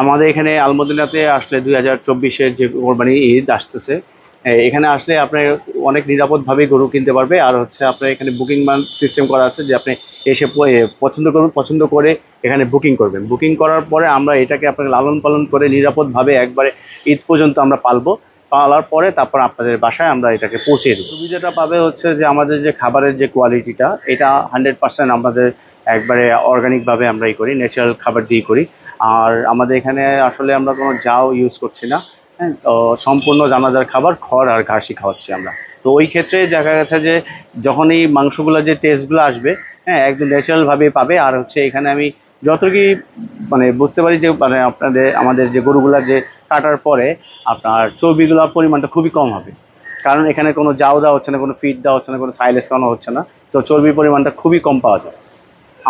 আমাদের এখানে আলমদিনাতে আসলে 2024-এর যে কোরবানি ঈদ আসতেছে, এখানে আসলে আপনার অনেক নিরাপদভাবে গরু কিনতে পারবে। আর হচ্ছে আপনার এখানে বুকিং সিস্টেম করা আছে যে আপনি এসে পছন্দ করুন, পছন্দ করে এখানে বুকিং করবেন। বুকিং করার পরে আমরা এটাকে আপনাকে লালন পালন করে নিরাপদভাবে একবারে ঈদ পর্যন্ত আমরা পালার পরে তারপর আপনাদের বাসায় আমরা এটাকে পৌঁছে দেবো। সুবিধাটা পাবে হচ্ছে যে আমাদের যে খাবারের যে কোয়ালিটিটা, এটা 100% আমাদের একবারে অর্গানিকভাবে আমরা করি, ন্যাচারাল খাবার দিয়ে করি। আর আমাদের এখানে আসলে আমরা কোনো জাও ইউজ করছি না। হ্যাঁ, তো সম্পূর্ণ দানাদার খাবার, খড় আর ঘাসই খাওয়াচ্ছি আমরা। তো ওই ক্ষেত্রে দেখা গেছে যে যখন এই মাংসগুলো যে টেস্টগুলো আসবে, হ্যাঁ, একদম ন্যাচারালভাবে পাবে। আর হচ্ছে এখানে আমি যতটুকু মানে বুঝতে পারি যে মানে আমাদের যে গরুগুলা যে কাটার পরে আপনার চর্বিগুলোর পরিমাণটা খুবই কম হবে। কারণ এখানে কোনো জাও দেওয়া হচ্ছে না, কোনো ফিড দেওয়া হচ্ছে না, কোনো সাইলেজ খাওয়ানো হচ্ছে না। তো চর্বির পরিমাণটা খুবই কম পাওয়া যায়।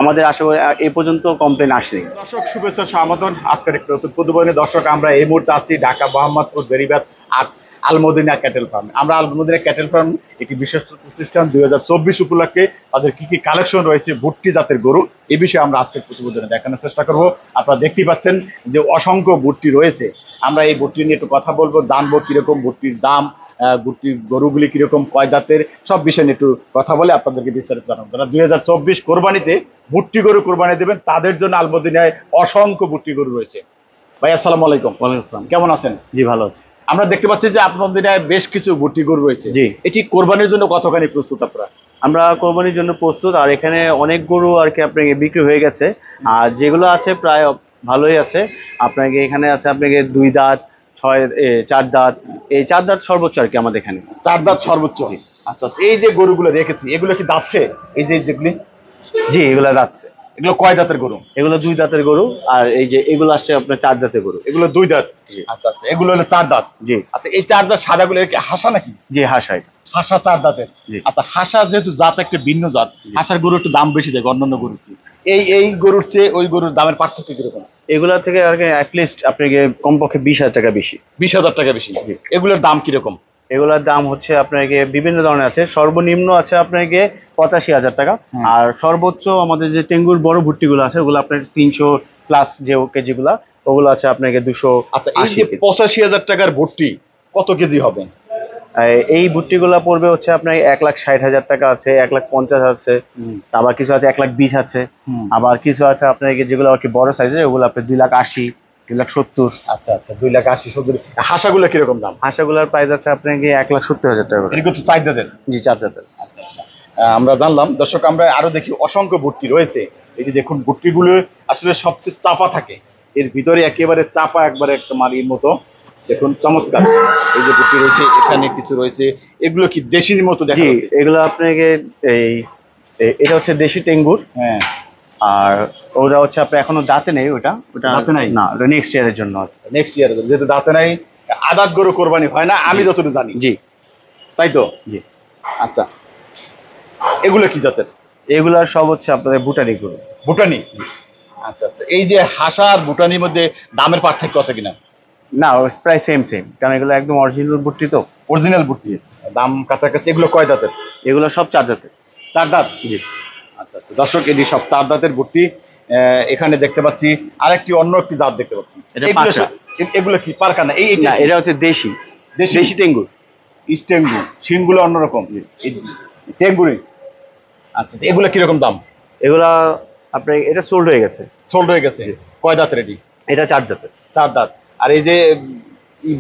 আমাদের আসলে এ পর্যন্ত কমপ্লেন আসেনি। দর্শক শুভেচ্ছা স্বাগতম আজকের একটি নতুন প্রতিবেদনে। দর্শক আমরা এই মুহূর্তে আছি ঢাকা মোহাম্মদপুর বেরিবাদ আর আলমদিনা ক্যাটেল ফার্ম। আমরা আলমদিনা ক্যাটেল ফার্ম একটি বিশেষ প্রতিষ্ঠান, 2024 উপলক্ষে তাদের কি কি কালেকশন রয়েছে ভুট্টি জাতের গরু, এই বিষয়ে আমরা আজকের প্রতিবেদনে দেখানোর চেষ্টা করব। আপনারা দেখতেই পাচ্ছেন যে অসংখ্য ভুট্টি রয়েছে। আমরা এই ভুট্টি নিয়ে একটু কথা বলবো, জানবো কিরকম ভুট্টির দাম, ভুট্টির গরুগুলি কিরকম, কয় দাঁতের, সব বিষয় নিয়ে একটু কথা বলে আপনাদেরকে বিস্তারিত জানাবো। যারা 2024 কোরবানিতে ভুট্টি গরু কোরবানি দেবেন তাদের জন্য আলমদিনায় অসংখ্য ভুট্টি গরু রয়েছে। ভাই আসসালামু আলাইকুম। ওয়ালাইকুম আসসালাম। কেমন আছেন? জি, ভালো আছি। আমরা দেখতে পাচ্ছি যে আলমদিনায় বেশ কিছু ভুট্টি গরু রয়েছে। জি। এটি কোরবানির জন্য কতখানি প্রস্তুত আপনারা? আমরা কোরবানির জন্য প্রস্তুত। আর এখানে অনেক গরু আর কি আপনাকে বিক্রি হয়ে গেছে। আর যেগুলো আছে প্রায় ভালোই আছে। আপনাকে এখানে আছে আপনাকে 2 দাঁত, 4 দাঁত, এই 4 দাঁত সর্বোচ্চ আর কি আমাদের এখানে। 4 দাঁত সর্বোচ্চ। আচ্ছা আচ্ছা, এই যে গরুগুলো দেখেছি এগুলো কি দাঁতছে? এই যে যেগুলি, জি, এগুলো যাচ্ছে। এগুলো কয় দাঁতের গরু? এগুলো 2 দাঁতের গরু। আর এই যে এগুলো আসছে আপনার 4 দাঁতের গরু। এগুলো 2 দাঁত। জি। আচ্ছা আচ্ছা, এগুলো হলো 4 দাঁত। জি। আচ্ছা, এই 4 দাঁত সাদাগুলো কি হাসা নাকি? জি, হাসা এটা। হাসা 4 দাঁতের। জি। আচ্ছা, হাসা যেহেতু জাত একটা ভিন্ন জাত, জি। হাসার গরু একটু দাম বেশি যায় অন্যান্য গরুর চেয়ে। এই গরুর চেয়ে ওই গরুর দামের পার্থক্য কিরকম? এগুলা থেকে আর কি অ্যাটলিস্ট আপনাকে কমপক্ষে 20,000 টাকা বেশি। 20,000 টাকা বেশি। জি। এগুলোর দাম কিরকম? এগুলোর দাম হচ্ছে আপনাকে বিভিন্ন ধরনের আছে। সর্বনিম্ন আছে আপনাকে 85,000 টাকা। হুম। আর সর্বোচ্চ আমাদের যে টেঙ্গুর বড় ভুট্টিগুলো আছে ওগুলো আপনার 300 প্লাস যে কেজিগুলা, ওগুলো আছে আপনাকে 280 আচ্ছা, এই যে কেজি। 85,000 টাকার ভর্তি কত কেজি হবে? এই ভুট্টিগুলা পড়বে হচ্ছে আপনার 1,60,000 টাকা আছে, 1,50,000 আছে, আবার কিছু আছে 1,20,000 আছে, আবার কিছু আছে আপনাকে যেগুলো আর কি বড় সাইজের, ওগুলো আপনার 2,80,000, 2,70,000। আচ্ছা আচ্ছা, 2,80,000, 70,000। হাসাগুলো কিরকম দাম? হাঁসাগুলার প্রাইস আছে আপনাকে 1,70,000 টাকা করে। এগুলো তো 4 দাঁতের। জি, 4 দাঁতের। আচ্ছা আচ্ছা, আমরা জানলাম। দর্শক আমরা আরো দেখি অসংখ্য ভুট্টি রয়েছে। এই যে দেখুন, ভুট্টিগুলো আসলে সবচেয়ে চাপা থাকে, এর ভিতরে একেবারে চাপা, একবারে একটা মালির মতো। দেখুন চমৎকার এই যে ভুট্টি রয়েছে, এখানে কিছু রয়েছে। এগুলো কি দেশির মতো দেখা জি, যাচ্ছে? এগুলো আপনাকে এটা হচ্ছে দেশি টেঙ্গুর। হ্যাঁ। আর ওটা হচ্ছে আপনার এখনো দাঁতে নেই। ওটা দাঁতে নাই? না, ওটা নেক্সট ইয়ারের জন্য। নেক্সট ইয়ার, যেহেতু দাঁতে নাই, আদাত গরু কোরবানি হয় না আমি যতটুকু জানি। জি। তাই তো? জি। আচ্ছা, এগুলো কি জাতের? এগুলার সব হচ্ছে আপনাদের ভুটানি গরু। ভুটানি? আচ্ছা আচ্ছা, এই যে হাসা আর ভুটানির মধ্যে দামের পার্থক্য আছে কিনা? না, প্রায় সেম, কারণ এগুলো একদম অরিজিনাল ভুট্টি তো। অরিজিনাল ভুট্টি, দাম কাছাকাছি। এগুলো কয় দাঁতের? এগুলো সব 4 দাঁতের। 4 দাঁত? জি। আচ্ছা আচ্ছা, দর্শক এটি সব 4 দাঁতের ভুট্টি। এখানে দেখতে পাচ্ছি আরেকটি অন্য একটি জাত দেখতে পাচ্ছি। এটা এগুলো পাকড়া। এগুলো কি পারকানা? না, এটা হচ্ছে দেশি দেশি টেঙ্গুর। ইস্টেঙ্গু, শিংগুলো অন্যরকম। এই টেঙ্গুরি। আচ্ছা আচ্ছা, এগুলো কিরকম দাম? এগুলা আপনার এটা সোল্ড হয়ে গেছে। সোল্ড হয়ে গেছে। কয় দাঁতের এটি? এটা 4 দাঁতের। 4 দাঁত। আর এই যে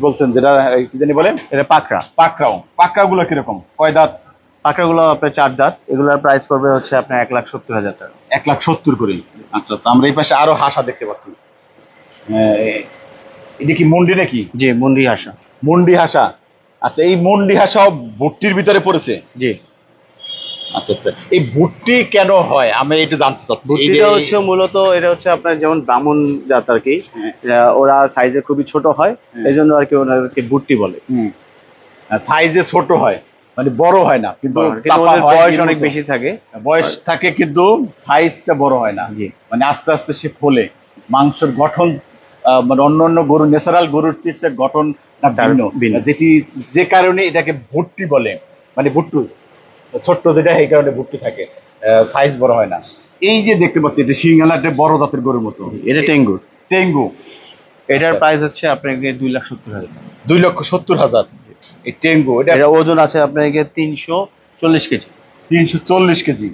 বলছেন যেটা, কি জানি বলেন, এটা পাকড়া। পাকড়াও গুলো কিরকম, কয় দাঁত? পাকড়াগুলো আপনার 4 দাঁত। এগুলোর প্রাইস পড়বে হচ্ছে আপনার 1,70,000 টাকা। 1,70,000 করে। আচ্ছা আচ্ছা, আমরা এই পাশে আরো হাসা দেখতে পাচ্ছি। এটা কি মুন্ডি নাকি? জি, মুন্ডি হাঁসা। মুন্ডি হাসা। আচ্ছা, এই মুন্ডি হাসাও ভুট্টির ভিতরে পড়েছে? জি। আচ্ছা আচ্ছা, এই ভুট্টি কেন হয় আমি একটু জানতে চাচ্ছি। ভুট্টিটা হচ্ছে মূলত এটা হচ্ছে আপনার যেমন ব্রাহ্মণ জাত আর কি। ওরা সাইজে খুবই ছোট হয়, এই জন্য আর কি ওনাদেরকে ভুট্টি বলে। সাইজে ছোট হয় মানে বড় হয় না, কিন্তু ওদের বয়স অনেক বেশি থাকে। বয়স থাকে কিন্তু সাইজটা বড় হয় না। জি। মানে আস্তে আস্তে সে ফলে মাংসের গঠন, মানে অন্য গরু, ন্যাচারাল গরুর চেয়ে সে গঠন ভিন্ন, যেটি যে কারণে এটাকে ভুট্টি বলে। মানে ভুট্টু ছোট্ট যেটা, এই কারণে ভুট্টি থাকে, সাইজ বড় হয় না। এই যে দেখতে পাচ্ছি, এটা সিংহালা, একটা বড় জাতের গরুর মতো। এটা টেঙ্গুর। টেঙ্গু। এটার প্রাইস হচ্ছে আপনাকে 2,70,000 টাকা। 2,70,000। এই টেঙ্গু এটা এটা ওজন আছে আপনাকে 340 কেজি। 340 কেজি।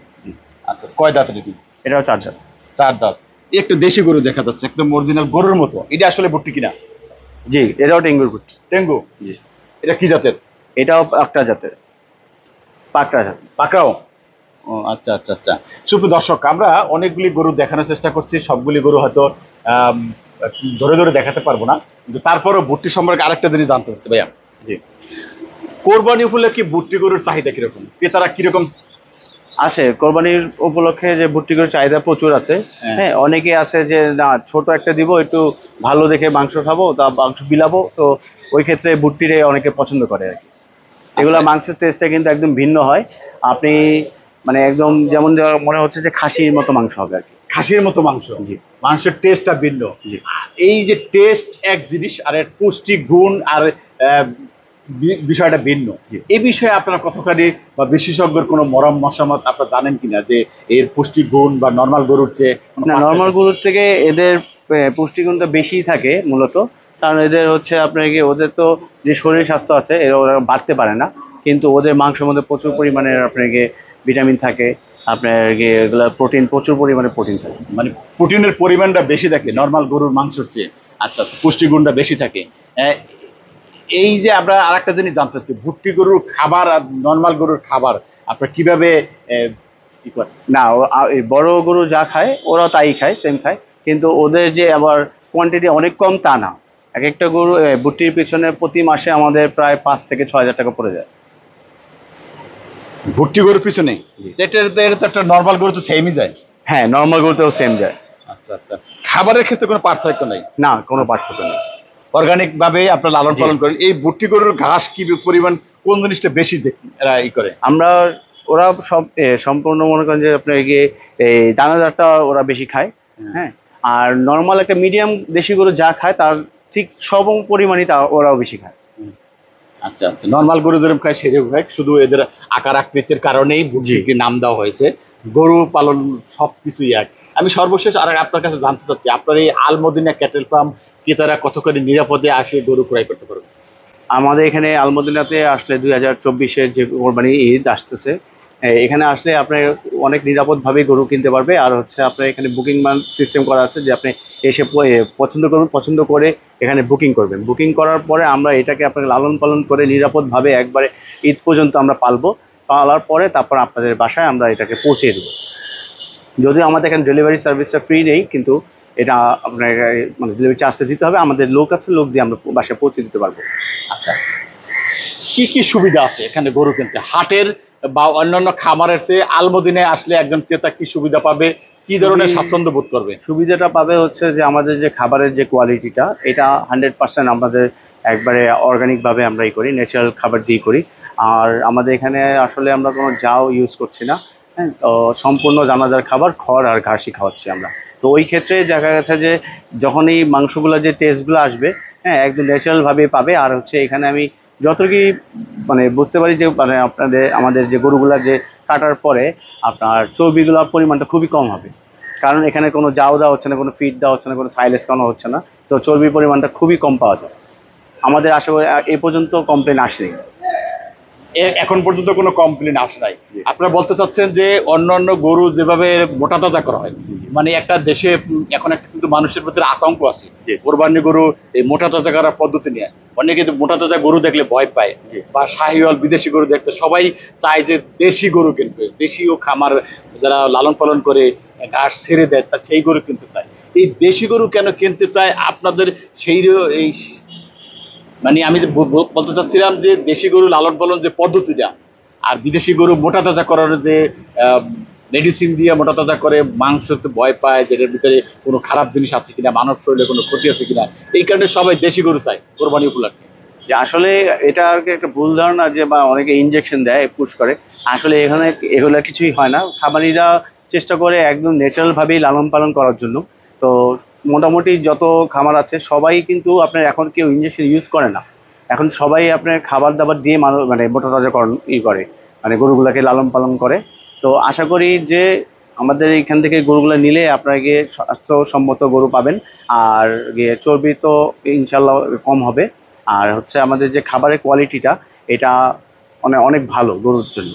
আচ্ছা, কয় দাঁতের এটি? এটাও 4 দাঁত। 4 দাঁত। একটু দেশি গরু দেখা যাচ্ছে, একদম অরিজিনাল গরুর মতো। এটা আসলে ভুট্টি কিনা? জি, এটাও টেঙ্গুর ভুট্টি। টেঙ্গু। জি, এটা কি জাতের? এটাও পাকড়া জাতের। পাকড়া জাত। পাকড়াও। ও আচ্ছা আচ্ছা আচ্ছা। সুপ্রিয় দর্শক, আমরা অনেকগুলি গরু দেখানোর চেষ্টা করছি, সবগুলি গরু হয়তো আম, ধরে ধরে দেখাতে পারবো না, কিন্তু তারপরও ভুট্টি সম্পর্কে আরেকটা জিনিস জানতে চাচ্ছি ভাইয়া। জি, কোরবানি উপলক্ষে ভুট্টি গরুর চাহিদা কিরকম, ক্রেতারা কিরকম? আছে কোরবানির উপলক্ষে যে ভুট্টি গরুর চাহিদা প্রচুর আছে। হ্যাঁ। হ্যাঁ, অনেকে আছে যে না ছোট একটা দিব, একটু ভালো দেখে মাংস খাবো, তা মাংস বিলাবো, তো ওই ক্ষেত্রে ভুট্টিরে অনেকে পছন্দ করে আর কি। এগুলা আচ্ছা, মাংসের টেস্টটা কিন্তু একদম ভিন্ন হয়। আপনি মানে একদম যেমন মনে হচ্ছে যে খাসির মতো মাংস হবে আর কি। খাসির মতো মাংস। জি, মাংসের টেস্টটা ভিন্ন। জি। এই যে টেস্ট এক জিনিস, আর এর পুষ্টি গুণ আর বিষয়টা ভিন্ন। জি। এই বিষয়ে আপনার কতখানি বা বিশেষজ্ঞের কোনো মরম মশামত আপনারা জানেন কিনা, যে এর পুষ্টি গুণ বা নর্মাল গরুর চেয়ে কোনো না, পার্থক্য নর্মাল আছে? গরুর থেকে এদের পুষ্টিগুণটা বেশি থাকে মূলত। কারণ এদের হচ্ছে আপনার কি ওদের তো যে শরীর স্বাস্থ্য আছে ওরা বাড়তে পারে না, কিন্তু ওদের মাংসের মধ্যে প্রচুর পরিমাণে আপনাকে ভিটামিন থাকে, আপনার কি এগুলা প্রোটিন, প্রচুর পরিমাণে প্রোটিন থাকে। মানে প্রোটিনের পরিমাণটা বেশি থাকে নর্মাল গরুর মাংসের চেয়ে। আচ্ছা আচ্ছা, পুষ্টিগুণটা বেশি থাকে। আহ, এই যে আমরা আরেকটা জিনিস জানতে চাচ্ছি, ভুট্টি গরুর খাবার আর নর্মাল গরুর খাবার আপনারা কিভাবে কি করেন? না, এই বড় গরু যা খায় ওরাও তাই খায়, সেম খায়, কিন্তু ওদের যে আবার কোয়ান্টিটি অনেক কম তা না। এক একটা গরু ভুট্টির পিছনে প্রতি মাসে আমাদের প্রায় 5 থেকে 6 হাজার টাকা পড়ে যায়। ভুট্টি গরুর পিছনে? জি। এটা তো একটা নর্মাল গরু তো সেমই যায়। হ্যাঁ, নর্মাল গরুতেও সেম যায়। আচ্ছা আচ্ছা। খাবারের ক্ষেত্রে কোনো পার্থক্য নাই? না, কোনো পার্থক্য নেই। অর্গানিক ভাবে আপনারা লালন জি। পালন করেন। এই ভুট্টি গরুর ঘাস কি পরিমাণ, কোন জিনিসটা বেশি এরা ই করে? আমরা ওরা সব সম্পূর্ণ মনে করেন যে আপনার গিয়ে এই দানাদারটা ওরা বেশি খায়। হ্যাঁ, আর নর্মাল একটা মিডিয়াম দেশি গরু যা খায় তার ঠিক সম পরিমাণই তা ওরাও বেশি খায়। আচ্ছা আচ্ছা, নর্মাল গরু যেরকম খায় সেরকম খায়, শুধু এদের আকার আকৃতির কারণেই ভুট্টিকে নাম দেওয়া হয়েছে। গরু পালন সবকিছুই এক। আমি সর্বশেষ আর আপনার কাছে জানতে চাচ্ছি, আপনার এই আলমদিনা ক্যাটেল ফার্ম ক্রেতারা কতখানি নিরাপদে আসে গরু ক্রয় করতে পারবে? আমাদের এখানে আলমদিনাতে আসলে 2024-এর যে কোরবানি ঈদ আসতেছে, এখানে আসলে আপনার অনেক নিরাপদভাবেই গরু কিনতে পারবে। আর হচ্ছে আপনার এখানে বুকিং সিস্টেম করা আছে যে আপনি এসে পছন্দ করবেন, পছন্দ করে এখানে বুকিং করবেন। বুকিং করার পরে আমরা এটাকে আপনাকে লালন পালন করে নিরাপদভাবে একবারে ঈদ পর্যন্ত আমরা পালবো। পালার পরে তারপর আপনাদের বাসায় আমরা এটাকে পৌঁছে দেবো। যদিও আমাদের এখানে ডেলিভারি সার্ভিসটা ফ্রি নেই, কিন্তু এটা আপনার মানে ডেলিভারি চার্জটা দিতে হবে। আমাদের লোক আছে, লোক দিয়ে আমরা বাসায় পৌঁছে দিতে পারবো। আচ্ছা, কি কি সুবিধা আছে এখানে গরু কিনতে? হাটের বা অন্যান্য খামারের চেয়ে আলমদিনায় আসলে একজন ক্রেতা কি সুবিধা পাবে, কি ধরনের স্বাচ্ছন্দ্য বোধ করবে? সুবিধাটা পাবে হচ্ছে যে আমাদের যে খাবারের যে কোয়ালিটিটা, এটা 100% আমাদের একবারে অর্গানিকভাবে আমরা করি, ন্যাচারাল খাবার দিয়ে করি। আর আমাদের এখানে আসলে আমরা কোনো জাও ইউজ করছি না। হ্যাঁ, তো সম্পূর্ণ দানাদার খাবার, খড় আর ঘাসই খাওয়াচ্ছি আমরা। তো ওই ক্ষেত্রে দেখা গেছে যে যখন এই মাংসগুলো যে টেস্টগুলো আসবে, হ্যাঁ, একদম ন্যাচারালভাবে পাবে। আর হচ্ছে এখানে আমি যতটুকু মানে বুঝতে পারি যে মানে আমাদের যে গরুগুলা যে কাটার পরে আপনার চর্বিগুলোর পরিমাণটা খুবই কম হবে। কারণ এখানে কোনো জাও দেওয়া হচ্ছে না, কোনো ফিড দেওয়া হচ্ছে না, কোনো সাইলেজ খাওয়ানো হচ্ছে না। তো চর্বির পরিমাণটা খুবই কম পাওয়া যায়। আমাদের আশা করি এ পর্যন্ত কমপ্লেন আসেনি। এখন পর্যন্ত কোনো কমপ্লেন আসে নাই। জি। আপনারা বলতে চাচ্ছেন যে অন্যান্য গরু যেভাবে মোটা তাজা করা হয়, মানে একটা দেশে এখন একটা কিন্তু মানুষের ভিতরে আতঙ্ক আছে জি। কোরবানি গরু এই মোটা তাজা করার পদ্ধতি নিয়ে। অনেকে কিন্তু মোটা তাজা গরু দেখলে ভয় পায়, জি। বা শাহিওয়াল বিদেশি গরু দেখতে সবাই চায় যে দেশি গরু কিনবে, দেশীয় খামার যারা লালন পালন করে ঘাস ছেড়ে দেয় তা সেই গরু কিনতে চায়। এই দেশি গরু কেন কিনতে চায় আপনাদের সেই এই মানে আমি যে বলতে চাচ্ছিলাম যে দেশি গরু লালন পালন যে পদ্ধতিটা আর বিদেশি গরু মোটা তাজা করার যে মেডিসিন দিয়ে মোটা তাজা করে, মাংস তো ভয় পায় যে এর ভিতরে কোনো খারাপ জিনিস আছে কিনা, মানব শরীরে কোনো ক্ষতি আছে কিনা, এই কারণে সবাই দেশি গরু চায় কোরবানি উপলক্ষে। যে আসলে এটা আর কি একটা ভুল ধারণা যে বা অনেকে ইনজেকশন দেয়, পুশ করে। আসলে এখানে এগুলো কিছুই হয় না। খামারিরা চেষ্টা করে একদম ন্যাচারালভাবেই লালন পালন করার জন্য। তো মোটামুটি যত খামার আছে সবাই কিন্তু আপনার এখন কেউ ইনজেকশন ইউজ করে না। এখন সবাই আপনার খাবার দাবার দিয়ে মানে মোটা তাজাকরণ করে, মানে গরুগুলাকে লালন পালন করে। তো আশা করি যে আমাদের এখান থেকে গরুগুলো নিলে আপনারা গিয়ে স্বাস্থ্যসম্মত গরু পাবেন, আর গিয়ে চর্বি তো ইনশাল্লাহ কম হবে, আর হচ্ছে আমাদের যে খাবারের কোয়ালিটিটা এটা অনেক ভালো গরুর জন্য।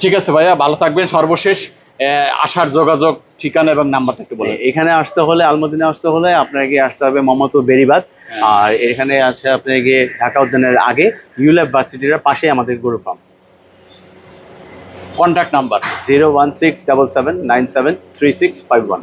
ঠিক আছে ভাইয়া, ভালো থাকবেন। সর্বশেষ আসার যোগাযোগ ঠিকানা এবং নাম্বারটা একটু বলেন। এখানে আসতে হলে, আলমদিনা আসতে হলে আপনাকে আসতে হবে মোহাম্মদপুর বেড়িবাঁধ। আর এখানে আছে আপনার গিয়ে ঢাকা উদ্যানের আগে ইউল্যাব ভার্সিটির পাশে আমাদের গরু ফার্ম। Contact number 01677973651।